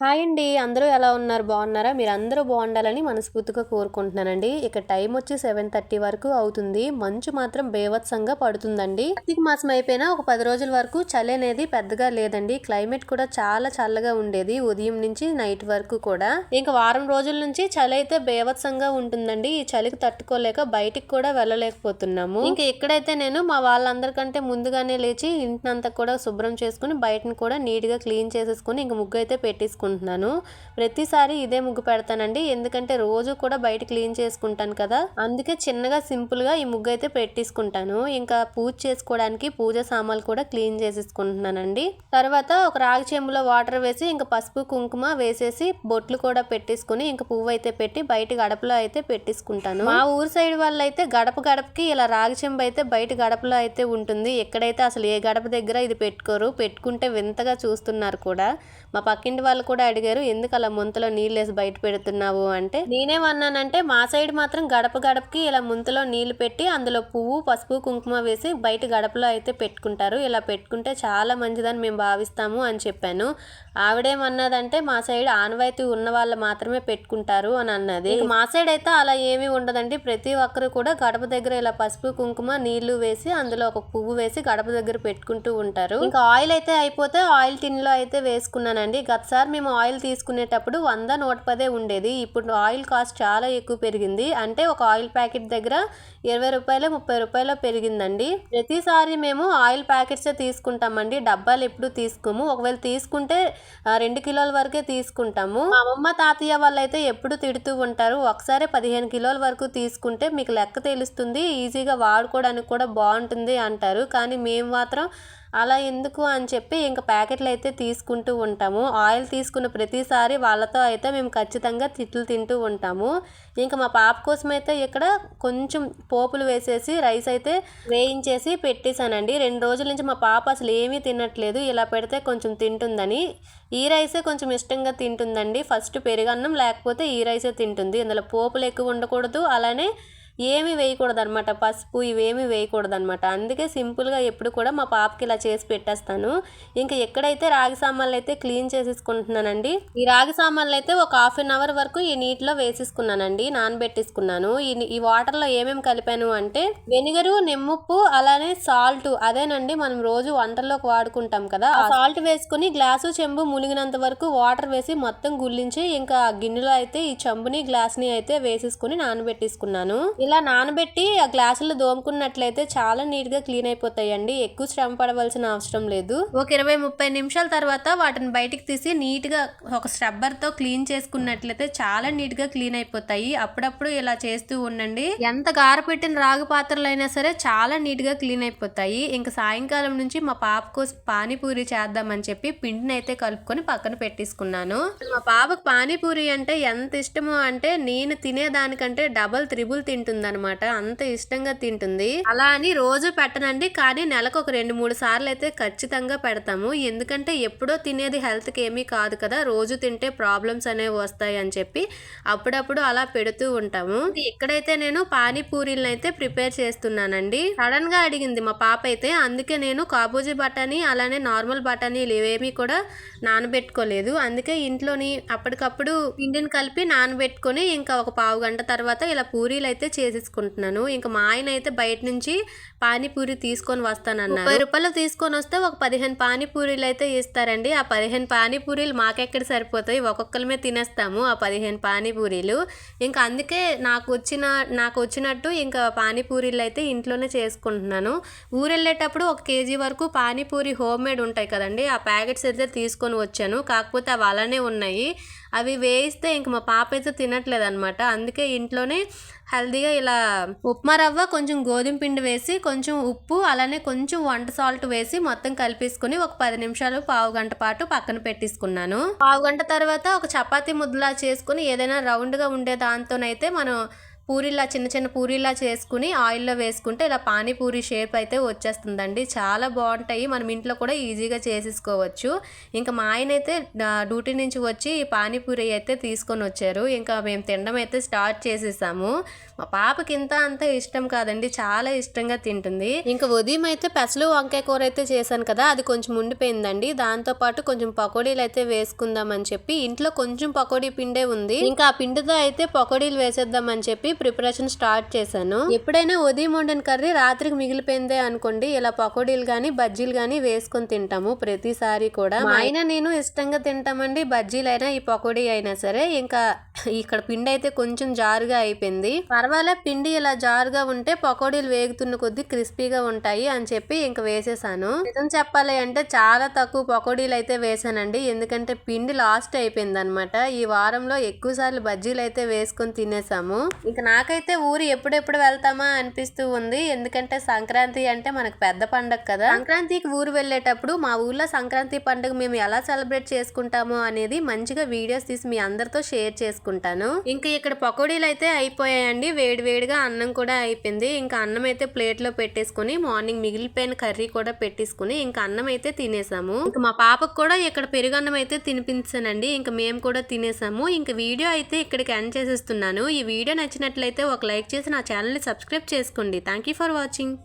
Hi అండి. అందరూ ఎలా ఉన్నారు? బాగున్నారా? మీరందరూ బాగుండాలని మనస్ఫూర్తిగా కోరుకుంటున్నానండి. ఇక టైం వచ్చి 7:30 వరకు అవుతుంది. మంచు మాత్రం బీభత్సంగా పడుతుందండి. కార్తీక మాసం అయిపోయినా ఒక 10 రోజుల వరకు చలి అనేది పెద్దగా లేదండి. క్లైమేట్ కూడా చాలా చల్లగా ఉండేది ఉదయం నుంచి నైట్ వరకు కూడా. ఇంకా వారం రోజుల నుంచి చలి అయితే బీభత్సంగా ఉంటుందండి. ఈ చలికి తట్టుకోలేక బయటికి కూడా వెళ్ళలేకపోతున్నాము. ఇంకా ఎక్కడైతే నేను మా వాళ్ళందరికంటే ముందుగానే లేచి ఇంటినంతా కూడా శుభ్రం చేసుకుని బయటను కూడా నీట్ గా క్లీన్ చేసేసుకుని ఇంక ముగ్గు అయితే పెట్టేసుకున్నాను. ప్రతిసారి ఇదే ముగ్గు పెడతానండి. ఎందుకంటే రోజు కూడా బయట క్లీన్ చేసుకుంటాను కదా, అందుకే చిన్నగా సింపుల్ గా ఈ ముగ్గు అయితే పెట్టేసుకుంటాను. ఇంకా పూజ చేసుకోవడానికి పూజ సామాన్లు కూడా క్లీన్ చేసేసుకుంటున్నానండి. తర్వాత ఒక రాగి చెంబులో వాటర్ వేసి ఇంకా పసుపు కుంకుమ వేసేసి బొట్లు కూడా పెట్టేసుకుని ఇంకా పువ్వు అయితే పెట్టి బయట గడపలో అయితే పెట్టేసుకుంటాను. మా ఊరు సైడ్ వాళ్ళు అయితే గడప గడపకి ఇలా రాగి చెంబు అయితే బయట గడపలో అయితే ఉంటుంది. ఎక్కడైతే అసలు ఏ గడప దగ్గర ఇది పెట్టుకోరు. పెట్టుకుంటే వింతగా చూస్తున్నారు కూడా. మా పక్కింటి వాళ్ళు కూడా అడిగారు, ఎందుకు అలా ముంతలో నీళ్ళు వేసి బయట పెడుతున్నావు అంటే, నేనేమన్నానంటే మా సైడ్ మాత్రం గడప గడపకి ఇలా ముంతలో నీళ్లు పెట్టి అందులో పువ్వు పసుపు కుంకుమ వేసి బయట గడపలో అయితే పెట్టుకుంటారు. ఇలా పెట్టుకుంటే చాలా మంచిదని మేము భావిస్తాము అని చెప్పాను. ఆవిడేమన్నదంటే మా సైడ్ ఆనవాయితీ ఉన్న వాళ్ళు మాత్రమే పెట్టుకుంటారు అని అన్నది. మా సైడ్ అయితే అలా ఏమీ ఉండదండి. ప్రతి ఒక్కరు కూడా గడప దగ్గర ఇలా పసుపు కుంకుమ నీళ్లు వేసి అందులో ఒక పువ్వు వేసి గడప దగ్గర పెట్టుకుంటూ ఉంటారు. ఇంకా ఆయిల్ అయితే అయిపోతే ఆయిల్ టిన్ లో అయితే వేసుకున్నానండి. గతసారి మేము ఆయిల్ తీసుకునేటప్పుడు 100, 110 ఉండేది. ఇప్పుడు ఆయిల్ కాస్ట్ చాలా ఎక్కువ పెరిగింది. అంటే ఒక ఆయిల్ ప్యాకెట్ దగ్గర 20 రూపాయలు 30 రూపాయలు పెరిగిందండి. ప్రతిసారి మేము ఆయిల్ ప్యాకెట్సే తీసుకుంటామండి. డబ్బాలు ఎప్పుడు తీసుకోము. ఒకవేళ తీసుకుంటే 2 కిలోల వరకే తీసుకుంటాము. మా అమ్మమ్మ తాతయ్య వాళ్ళైతే ఎప్పుడు తిడుతూ ఉంటారు, ఒకసారి 15 కిలోల వరకు తీసుకుంటే మీకు లెక్క తెలుస్తుంది, ఈజీగా వాడుకోవడానికి కూడా బాగుంటుంది అంటారు. కానీ మేము మాత్రం అలా ఎందుకు అని చెప్పి ఇంకా ప్యాకెట్లు అయితే తీసుకుంటూ ఉంటాము. ఆయిల్ తీసుకున్న ప్రతిసారి వాళ్ళతో అయితే మేము ఖచ్చితంగా తిట్లు తింటూ ఉంటాము. ఇంకా మా పాప కోసం అయితే ఇక్కడ కొంచెం పోపులు వేసేసి రైస్ అయితే వేయించేసి పెట్టేశానండి. 2 రోజుల నుంచి మా పాప అసలు ఏమీ తినట్లేదు. ఇలా పెడితే కొంచెం తింటుందని ఈ రైసే కొంచెం ఇష్టంగా తింటుందండి. ఫస్ట్ పెరుగన్నం లేకపోతే ఈ రైసే తింటుంది. ఇందులో పోపులు ఎక్కువ ఉండకూడదు, అలానే ఏమి వేయకూడదు అనమాట. పసుపు ఇవేమి వేయకూడదు అనమాట. అందుకే సింపుల్గా ఎప్పుడు కూడా మా పాపకి ఇలా చేసి పెట్టేస్తాను. ఇంకా ఎక్కడైతే రాగి సామాన్లు అయితే క్లీన్ చేసేసుకుంటున్నానండి. ఈ రాగి సామాన్లు అయితే ఒక 1/2 అవర్ వరకు ఈ నీటిలో వేసేసుకున్నానండి, నానబెట్టేసుకున్నాను. ఈ వాటర్లో ఏమేమి కలిపాను అంటే వెనిగరు, నిమ్మప్పు, అలానే సాల్ట్, అదేనండి మనం రోజు వంటల్లోకి వాడుకుంటాం కదా, ఆ సాల్ట్ వేసుకుని గ్లాసు చెంబు మునిగినంత వరకు వాటర్ వేసి మొత్తం గుల్లించి ఇంకా గిన్నెలో అయితే ఈ చెంబుని గ్లాస్ని అయితే వేసేసుకుని నానబెట్టేసుకున్నాను. ఇలా నానబెట్టి ఆ గ్లాసులు దోముకున్నట్లయితే చాలా నీట్ గా క్లీన్ అయిపోతాయండి. ఎక్కువ శ్రమ పడవలసిన అవసరం లేదు. ఒక 20-30 నిమిషాల తర్వాత వాటిని బయటికి తీసి నీట్ గా ఒక స్క్రబ్బర్ తో క్లీన్ చేసుకున్నట్లయితే చాలా నీట్ గా క్లీన్ అయిపోతాయి. అప్పుడప్పుడు ఇలా చేస్తూ ఉండండి. ఎంత గార పెట్టిన రాగి పాత్రలు అయినా సరే చాలా నీట్ గా క్లీన్ అయిపోతాయి. ఇంకా సాయంకాలం నుంచి మా పాప కోసం పానీపూరి చేద్దామని చెప్పి పిండిని అయితే కలుపుకొని పక్కన పెట్టేసుకున్నాను. మా పాపకు పానీపూరి అంటే ఎంత ఇష్టమో అంటే నేను తినేదానికంటే డబల్ త్రిబుల్ తింటుంది అనమాట. అంత ఇష్టంగా తింటుంది. అలా అని రోజు పెట్టనండి, కానీ నెలకు ఒక 2-3 సార్లు అయితే ఖచ్చితంగా పెడతాము. ఎందుకంటే ఎప్పుడో తినేది హెల్త్ కి ఏమీ కాదు కదా, రోజు తింటే ప్రాబ్లమ్స్ అనేవి వస్తాయి అని చెప్పి అప్పుడప్పుడు అలా పెడుతూ ఉంటాము. ఇక్కడైతే నేను పానీపూరీలను అయితే ప్రిపేర్ చేస్తున్నానండి. సడన్ గా అడిగింది మా పాప అయితే, అందుకే నేను కాబూజీ బఠానీ అలానే నార్మల్ బఠానీలు ఇవేమీ కూడా నానబెట్టుకోలేదు. అందుకే ఇంట్లోని అప్పటికప్పుడు పిండిని కలిపి నానబెట్టుకొని ఇంకా ఒక పావు గంట తర్వాత ఇలా పూరీలు అయితే చేసేసుకుంటున్నాను. ఇంకా మా ఆయన అయితే బయట నుంచి పానీపూరి తీసుకొని వస్తానన్నారు. 30 రూపాయలు తీసుకొని వస్తే ఒక 15 పానీపూరీలు అయితే ఇస్తారండి. ఆ 15 పానీపూరీలు మాకెక్కడ సరిపోతాయి, ఒక్కొక్కరిమే తినేస్తాము ఆ 15 పానీపూరీలు. ఇంకా అందుకే నాకు వచ్చినట్టు ఇంకా పానీపూరీలు అయితే ఇంట్లోనే చేసుకుంటున్నాను. ఊరెళ్ళేటప్పుడు 1 కేజీ వరకు పానీపూరి హోమ్ మేడ్ ఉంటాయి కదండి, ఆ ప్యాకెట్స్ అయితే తీసుకొని వచ్చాను. కాకపోతే అవి అలానే ఉన్నాయి. అవి వేయిస్తే ఇంక మా పాప అయితే తినట్లేదు అనమాట. అందుకే ఇంట్లోనే హెల్దీగా ఇలా ఉప్మా రవ్వ, కొంచెం గోధుమ పిండి వేసి, కొంచెం ఉప్పు, అలానే కొంచెం వంట సాల్ట్ వేసి మొత్తం కలిపేసుకుని ఒక 10 నిమిషాలు పావు గంట పాటు పక్కన పెట్టేసుకున్నాను. పావు గంట తర్వాత ఒక చపాతీ ముద్దలా చేసుకుని ఏదైనా రౌండ్గా ఉండే దాంతోనైతే మనం పూరిలా చిన్న చిన్న పూరిలా చేసుకుని ఆయిల్లో వేసుకుంటే ఇలా పానీపూరి షేప్ అయితే వచ్చేస్తుందండి. చాలా బాగుంటాయి. మనం ఇంట్లో కూడా ఈజీగా చేసేసుకోవచ్చు. ఇంకా మా ఆయన అయితే డ్యూటీ నుంచి వచ్చి పానీపూరి అయితే తీసుకొని వచ్చారు. ఇంకా మేము తినడం అయితే స్టార్ట్ చేసేసాము. మా పాపకి ఇంత అంత ఇష్టం కాదండి, చాలా ఇష్టంగా తింటుంది. ఇంకా ఉదయం అయితే పెసలు వంకాయ కూర అయితే చేశాను కదా, అది కొంచెం ఉండిపోయిందండి. దాంతోపాటు కొంచెం పకోడీలు అయితే వేసుకుందామని చెప్పి ఇంట్లో కొంచెం పకోడీ పిండే ఉంది. ఇంకా ఆ పిండితో అయితే పకోడీలు వేసేద్దామని చెప్పి ప్రిపరేషన్ స్టార్ట్ చేశాను. ఎప్పుడైనా ఉదయం వండిన కర్రీ రాత్రికి మిగిలిపోయిందే అనుకోండి, ఇలా పకోడీలు గానీ బజ్జీలు గానీ వేసుకొని తింటాము ప్రతిసారి కూడా. మా ఆయన నేను ఇష్టంగా తింటామండి, బజ్జీలు అయినా ఈ పకోడీ అయినా సరే. ఇంకా ఇక్కడ పిండి అయితే కొంచెం జారుగా అయిపోయింది. పర్వాలే, పిండి ఇలా జారుగా ఉంటే పకోడీలు వేగుతున్న కొద్దీ క్రిస్పీగా ఉంటాయి అని చెప్పి ఇంకా వేసేసాను. నిజం చెప్పాలి అంటే చాలా తక్కువ పకోడీలు అయితే వేసానండి, ఎందుకంటే పిండి లాస్ట్ అయిపోయింది అనమాట. ఈ వారంలో ఎక్కువ సార్లు బజ్జీలు అయితే వేసుకొని తినేసాము. ఇంకా నాకైతే ఊరు ఎప్పుడెప్పుడు వెళ్తామా అనిపిస్తూ ఉంది, ఎందుకంటే సంక్రాంతి అంటే మనకు పెద్ద పండగ కదా. సంక్రాంతికి ఊరు వెళ్ళేటప్పుడు మా ఊర్లో సంక్రాంతి పండుగ మేము ఎలా సెలబ్రేట్ చేసుకుంటామో అనేది మంచిగా వీడియోస్ తీసి మీ అందరితో షేర్ చేసుకుంటాను. ఇంకా ఇక్కడ పకోడీలు అయితే అయిపోయాయండి, వేడివేడిగా అన్నం కూడా అయిపోయింది. ఇంకా అన్నం అయితే ప్లేట్ లో పెట్టేసుకుని మార్నింగ్ మిగిలిపోయిన కర్రీ కూడా పెట్టేసుకుని ఇంకా అన్నం అయితే తినేసాము. ఇంకా మా పాపకు కూడా ఇక్కడ పెరుగన్నం అయితే తినిపించానండి. ఇంకా మేము కూడా తినేసాము. ఇంకా వీడియో అయితే ఇక్కడికి ఎండ్ చేసేస్తున్నాను. ఈ వీడియో నచ్చినట్లయితే ఒక లైక్ చేసి నా ఛానల్ని సబ్స్క్రైబ్ చేసుకోండి. Thank you for watching.